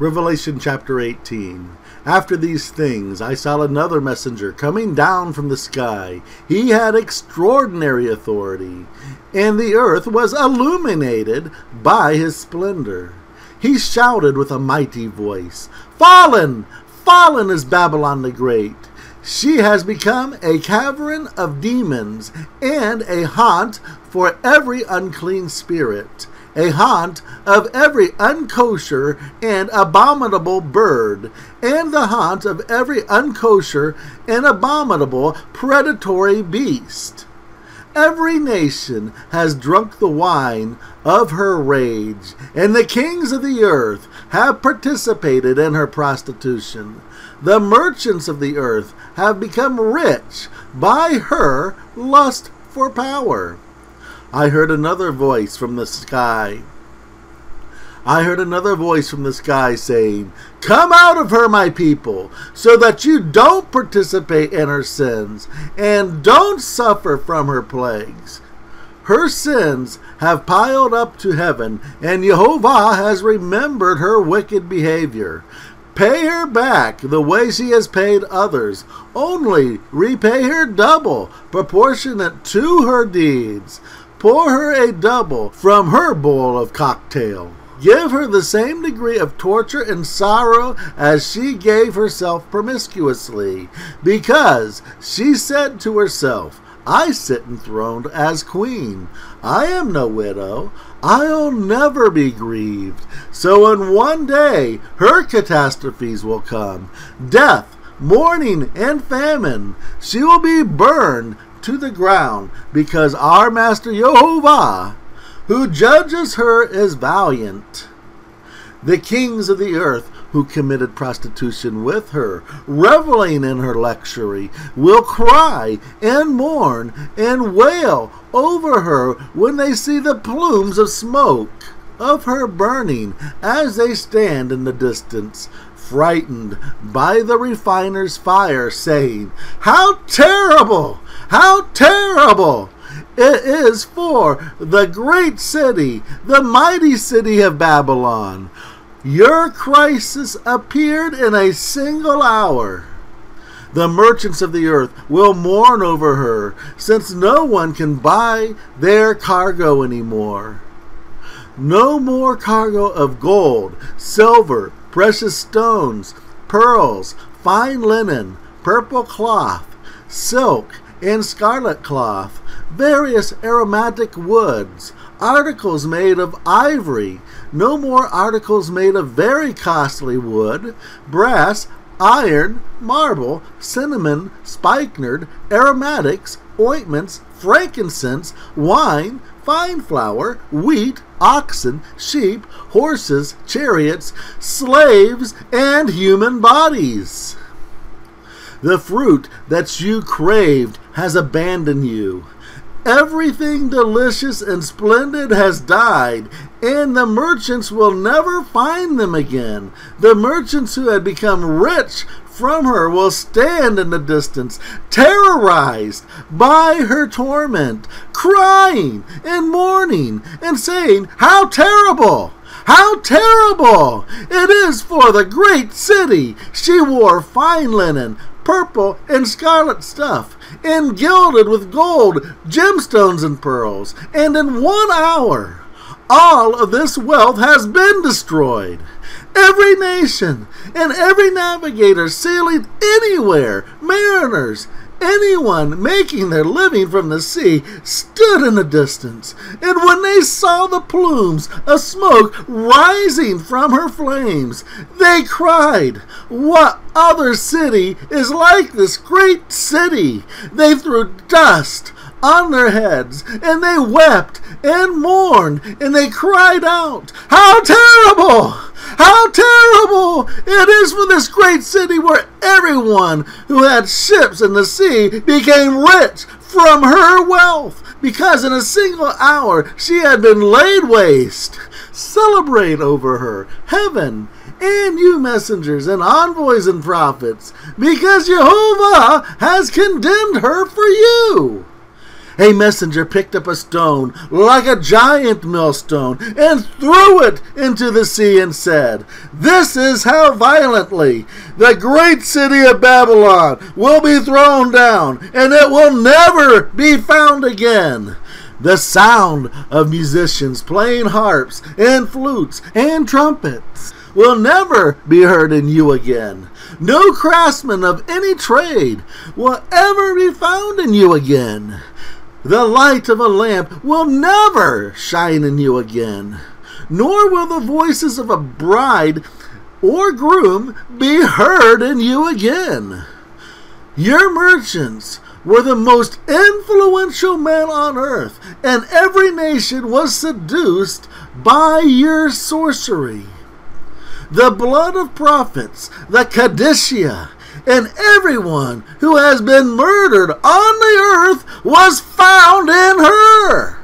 Revelation chapter 18. After these things I saw another messenger coming down from the sky. He had extraordinary authority, and the earth was illuminated by his splendor. He shouted with a mighty voice, "Fallen! Fallen is Babylon the Great! She has become a cavern of demons and a haunt for every unclean spirit, a haunt of every unkosher and abominable bird, and the haunt of every unkosher and abominable predatory beast. Every nation has drunk the wine of her rage, and the kings of the earth have participated in her prostitution. The merchants of the earth have become rich by her lust for power." I heard another voice from the sky. Saying, "Come out of her, my people, so that you don't participate in her sins and don't suffer from her plagues. Her sins have piled up to heaven, and Jehovah has remembered her wicked behavior. Pay her back the way she has paid others. Only repay her double, proportionate to her deeds. Pour her a double from her bowl of cocktail. Give her the same degree of torture and sorrow as she gave herself promiscuously, because she said to herself, 'I sit enthroned as queen. I am no widow. I'll never be grieved.' So in one day her catastrophes will come, death, mourning, and famine. She will be burned to the ground, because our Master Jehovah, who judges her, is valiant. The kings of the earth who committed prostitution with her, reveling in her luxury, will cry and mourn and wail over her when they see the plumes of smoke of her burning as they stand in the distance, frightened by the refiner's fire, saying, 'How terrible! How terrible! It is for the great city, the mighty city of Babylon. Your crisis appeared in a single hour.' The merchants of the earth will mourn over her, since no one can buy their cargo anymore. No more cargo of gold, silver, precious stones, pearls, fine linen, purple cloth, silk, and scarlet cloth, various aromatic woods, articles made of ivory, no more articles made of very costly wood, brass, iron, marble, cinnamon, spikenard, aromatics, ointments, frankincense, wine, fine flour, wheat, oxen, sheep, horses, chariots, slaves, and human bodies. The fruit that you craved has abandoned you. Everything delicious and splendid has died, and the merchants will never find them again. The merchants who had become rich from her will stand in the distance, terrorized by her torment, crying and mourning and saying, 'How terrible! How terrible! It is for the great city. She wore fine linen, purple and scarlet stuff, and gilded with gold, gemstones, and pearls, and in 1 hour all of this wealth has been destroyed. Every nation and every navigator sailing anywhere, mariners, anyone making their living from the sea, stood in the distance, and when they saw the plumes of smoke rising from her flames, they cried, 'What other city is like this great city?' They threw dust on their heads, and they wept and mourned, and they cried out, 'How terrible! How terrible it is for this great city, where everyone who had ships in the sea became rich from her wealth, because in a single hour she had been laid waste.' Celebrate over her, heaven, and you messengers and envoys and prophets, because Jehovah has condemned her for you. A messenger picked up a stone like a giant millstone and threw it into the sea and said, "This is how violently the great city of Babylon will be thrown down, and it will never be found again." The sound of musicians playing harps and flutes and trumpets will never be heard in you again. No craftsman of any trade will ever be found in you again. The light of a lamp will never shine in you again, nor will the voices of a bride or groom be heard in you again. Your merchants were the most influential men on earth, and every nation was seduced by your sorcery. The blood of prophets, the Kadishia, and everyone who has been murdered on the earth was found in her.